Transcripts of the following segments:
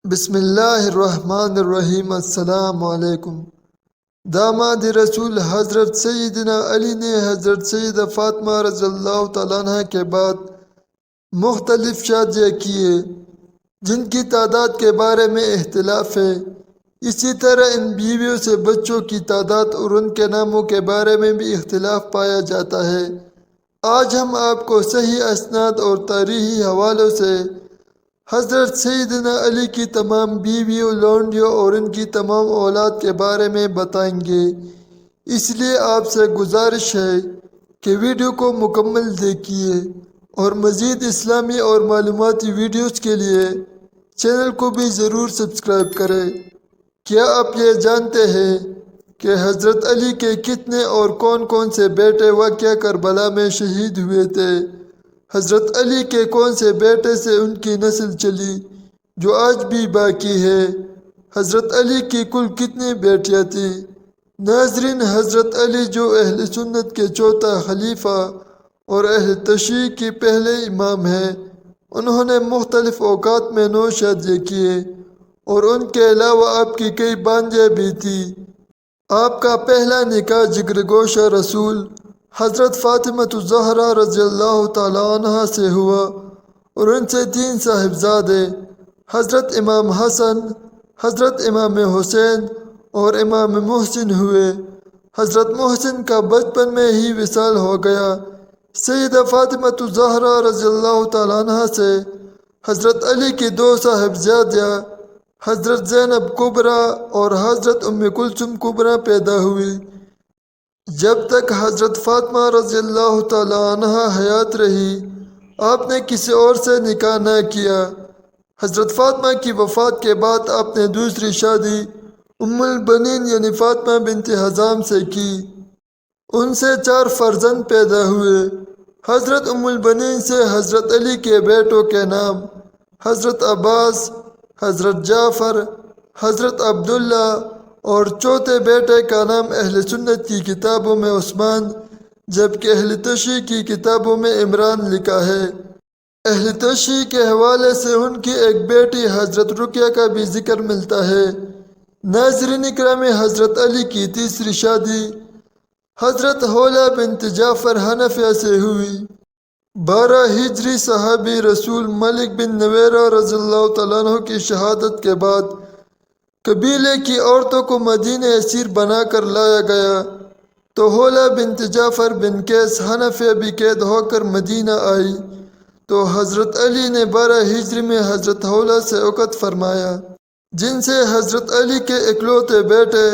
بسم اللہ الرحمن الرحیم۔ السلام علیکم۔ داماد رسول حضرت سیدنا علی نے حضرت سیدہ فاطمہ رضی اللہ تعالیٰ عنہ کے بعد مختلف شادیاں کیے جن کی تعداد کے بارے میں اختلاف ہے۔ اسی طرح ان بیویوں سے بچوں کی تعداد اور ان کے ناموں کے بارے میں بھی اختلاف پایا جاتا ہے۔ آج ہم آپ کو صحیح اسناد اور تاریخی حوالوں سے حضرت سیدنا علی کی تمام بیویوں، لونڈیوں اور ان کی تمام اولاد کے بارے میں بتائیں گے، اس لیے آپ سے گزارش ہے کہ ویڈیو کو مکمل دیکھیے اور مزید اسلامی اور معلوماتی ویڈیوز کے لیے چینل کو بھی ضرور سبسکرائب کریں۔ کیا آپ یہ جانتے ہیں کہ حضرت علی کے کتنے اور کون کون سے بیٹے واقعہ کربلا میں شہید ہوئے تھے؟ حضرت علی کے کون سے بیٹے سے ان کی نسل چلی جو آج بھی باقی ہے؟ حضرت علی کی کل کتنی بیٹیاں تھیں؟ ناظرین، حضرت علی جو اہل سنت کے چوتھا خلیفہ اور اہل تشیع کے پہلے امام ہیں، انہوں نے مختلف اوقات میں 9 شادیاں کیے اور ان کے علاوہ آپ کی کئی بانجیاں بھی تھیں۔ آپ کا پہلا نکاح جگر گوشہ رسول حضرت فاطمہ الزہرا رضی اللہ تعالیٰ عنہ سے ہوا اور ان سے 3 صاحبزادے حضرت امام حسن، حضرت امام حسین اور امام محسن ہوئے۔ حضرت محسن کا بچپن میں ہی وصال ہو گیا۔ سیدہ فاطمہ الزہرا رضی اللہ تعالیٰ عنہ سے حضرت علی کی 2 صاحبزادیاں حضرت زینب کبریٰ اور حضرت ام کلثوم کبریٰ پیدا ہوئی۔ جب تک حضرت فاطمہ رضی اللہ تعالیٰ عنہ حیات رہی، آپ نے کسی اور سے نکاح نہ کیا۔ حضرت فاطمہ کی وفات کے بعد آپ نے دوسری شادی ام البنین یعنی فاطمہ بنت حزام سے کی۔ ان سے 4 فرزند پیدا ہوئے۔ حضرت ام البنین سے حضرت علی کے بیٹوں کے نام حضرت عباس، حضرت جعفر، حضرت عبداللہ اور چوتھے بیٹے کا نام اہل سنت کی کتابوں میں عثمان جبکہ اہل تشیع کی کتابوں میں عمران لکھا ہے۔ اہل تشیع کے حوالے سے ان کی ایک بیٹی حضرت رقیہ کا بھی ذکر ملتا ہے۔ ناظرین اکرامی، حضرت علی کی تیسری شادی حضرت حولہ بنت جعفر حنفیہ سے ہوئی۔ 12 ہجری صحابی رسول مالک بن نویرہ رضی اللہ تعالیٰ عنہ کی شہادت کے بعد قبیلے کی عورتوں کو مدینہ اسیر بنا کر لایا گیا تو حولہ بنت جعفر بن قیس حنفیہ بھی قید ہو کر مدینہ آئی تو حضرت علی نے 12 ہجری میں حضرت حولہ سے عقد فرمایا، جن سے حضرت علی کے اکلوتے بیٹے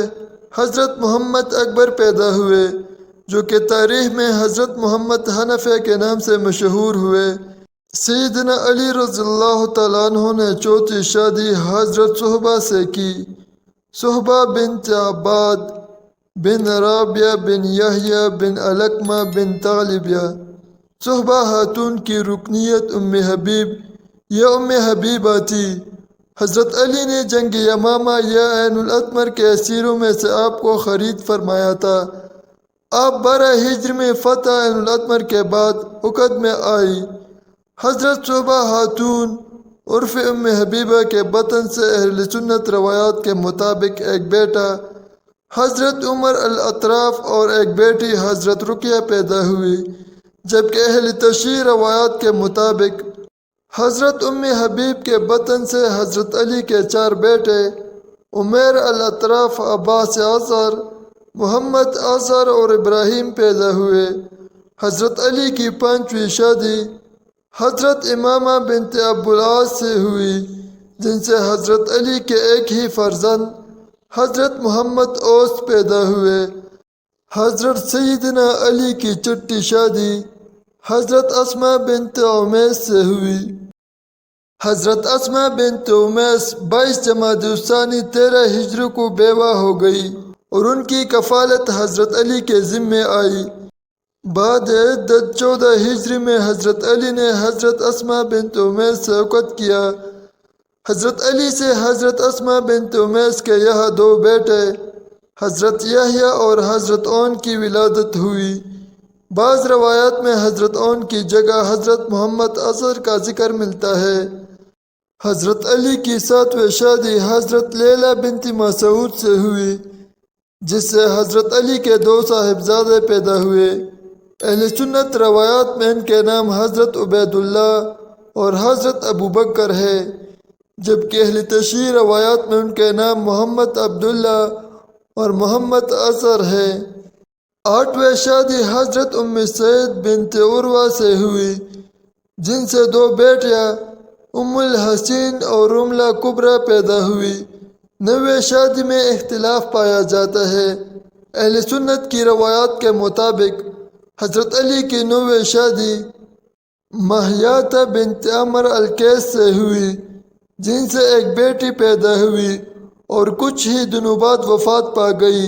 حضرت محمد اکبر پیدا ہوئے جو کہ تاریخ میں حضرت محمد حنفیہ کے نام سے مشہور ہوئے۔ سیدنا علی رضی اللہ تعالیٰ عنہ نے چوتھی شادی حضرت صہبہ سے کی۔ صہبہ بنت عباد بن رابعہ بن یحییٰ بن علقمہ بن طالبیہ۔ صہبہ خاتون کی رکنیت ام حبیب یا ام حبیبہ تھی۔ حضرت علی نے جنگ یمامہ یا عین الاطمر کے اسیروں میں سے آپ کو خرید فرمایا تھا۔ آپ 12 ہجری میں فتح عین الاطمر کے بعد عقد میں آئی۔ حضرت صہبہ خاتون عرف ام حبیبہ کے بطن سے اہل سنت روایات کے مطابق ایک بیٹا حضرت عمر الاطراف اور ایک بیٹی حضرت رقیہ پیدا ہوئی جبکہ اہل تشیع روایات کے مطابق حضرت ام حبیب کے بطن سے حضرت علی کے 4 بیٹے عمیر الاطراف، عباس اصغر، محمد اصغر اور ابراہیم پیدا ہوئے۔ حضرت علی کی 5ویں شادی حضرت امامہ بنت ابوالعاص سے ہوئی جن سے حضرت علی کے ایک ہی فرزند حضرت محمد اوس پیدا ہوئے۔ حضرت سیدنا علی کی 6ٹھی شادی حضرت اسماء بنت عمیس سے ہوئی۔ حضرت اسماء بنت عمیس 22 جمادی الثانی 13 ہجری کو بیوہ ہو گئی اور ان کی کفالت حضرت علی کے ذمے آئی۔ بعد عدت 14 ہجری میں حضرت علی نے حضرت اسماء بنت عمیس سے عقد کیا۔ حضرت علی سے حضرت اسماء بنت عمیس کے یہاں 2 بیٹے حضرت یحییٰ اور حضرت عون کی ولادت ہوئی۔ بعض روایات میں حضرت عون کی جگہ حضرت محمد اصغر کا ذکر ملتا ہے۔ حضرت علی کی 7ویں شادی حضرت لیلہ بنت مسعود سے ہوئی، جس سے حضرت علی کے 2 صاحبزادے پیدا ہوئے۔ اہل سنت روایات میں ان کے نام حضرت عبید اللہ اور حضرت ابوبکر ہے، جبکہ اہل تشیع روایات میں ان کے نام محمد عبداللہ اور محمد اظہر ہے۔ 8ویں شادی حضرت ام سعید بنت عروہ سے ہوئی، جن سے 2 بیٹیاں ام الحسین اور رملہ کبریٰ پیدا ہوئی۔ 9ویں شادی میں اختلاف پایا جاتا ہے۔ اہل سنت کی روایات کے مطابق حضرت علی کی 9ویں شادی مہیاتہ بنت عمر الکیس سے ہوئی، جن سے ایک بیٹی پیدا ہوئی اور کچھ ہی دنوں بعد وفات پا گئی،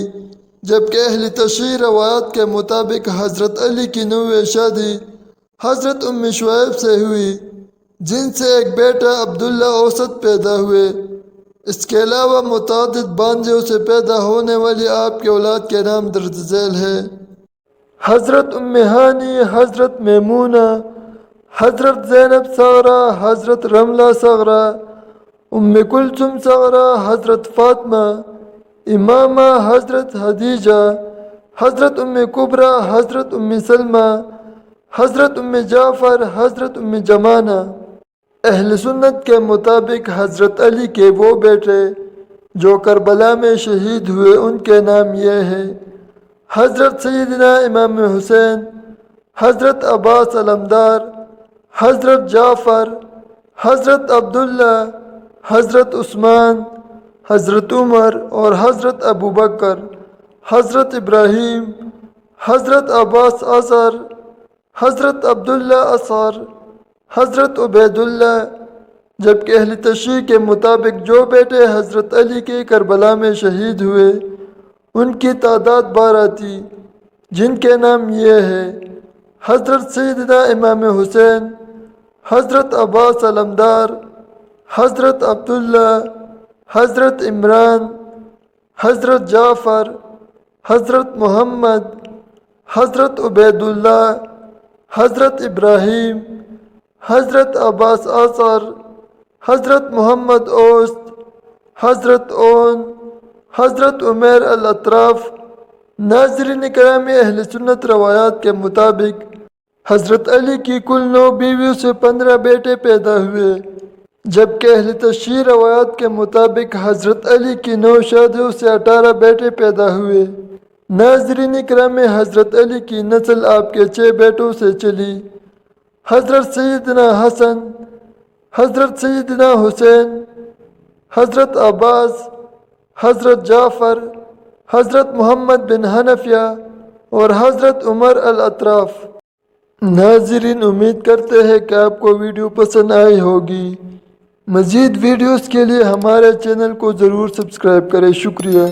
جبکہ اہل تشیع روایات کے مطابق حضرت علی کی 9ویں شادی حضرت ام شعیب سے ہوئی، جن سے ایک بیٹا عبداللہ اوسط پیدا ہوئے۔ اس کے علاوہ متعدد بانجھوں سے پیدا ہونے والی آپ کی اولاد کے نام درج ذیل ہے: حضرت ام ہانی، حضرت میمونہ، حضرت زینب صغرا، حضرت رملہ صغرا، ام کلثوم صغرا، حضرت فاطمہ امامہ، حضرت خدیجہ، حضرت ام کبریٰ، حضرت ام سلمہ، حضرت ام جعفر، حضرت ام جمانہ۔ اہل سنت کے مطابق حضرت علی کے وہ بیٹے جو کربلا میں شہید ہوئے، ان کے نام یہ ہیں: حضرت سیدنا امام حسین، حضرت عباس علمدار، حضرت جعفر، حضرت عبداللہ، حضرت عثمان، حضرت عمر اور حضرت ابوبکر، حضرت ابراہیم، حضرت عباس اصغر، حضرت عبداللہ اصغر، حضرت عبید اللہ۔ جبکہ اہل تشیع کے مطابق جو بیٹے حضرت علی کے کربلا میں شہید ہوئے، ان کی تعداد 12 تھی، جن کے نام یہ ہیں: حضرت سیدنا امام حسین، حضرت عباس علمدار، حضرت عبداللہ، حضرت عمران، حضرت جعفر، حضرت محمد، حضرت عبید اللہ، حضرت ابراہیم، حضرت عباس اصغر، حضرت محمد اوسط، حضرت اون، حضرت عمیر الاطراف۔ ناظرین کرام، اہل سنت روایات کے مطابق حضرت علی کی کل 9 بیویوں سے 15 بیٹے پیدا ہوئے، جبکہ اہل تشیع روایات کے مطابق حضرت علی کی 9 شادیوں سے 18 بیٹے پیدا ہوئے۔ ناظرین کرام، حضرت علی کی نسل آپ کے 6 بیٹوں سے چلی: حضرت سیدنا حسن، حضرت سیدنا حسین، حضرت عباس، حضرت جعفر، حضرت محمد بن حنفیہ اور حضرت عمر الاطراف۔ ناظرین، امید کرتے ہیں کہ آپ کو ویڈیو پسند آئی ہوگی۔ مزید ویڈیوز کے لیے ہمارے چینل کو ضرور سبسکرائب کریں۔ شکریہ۔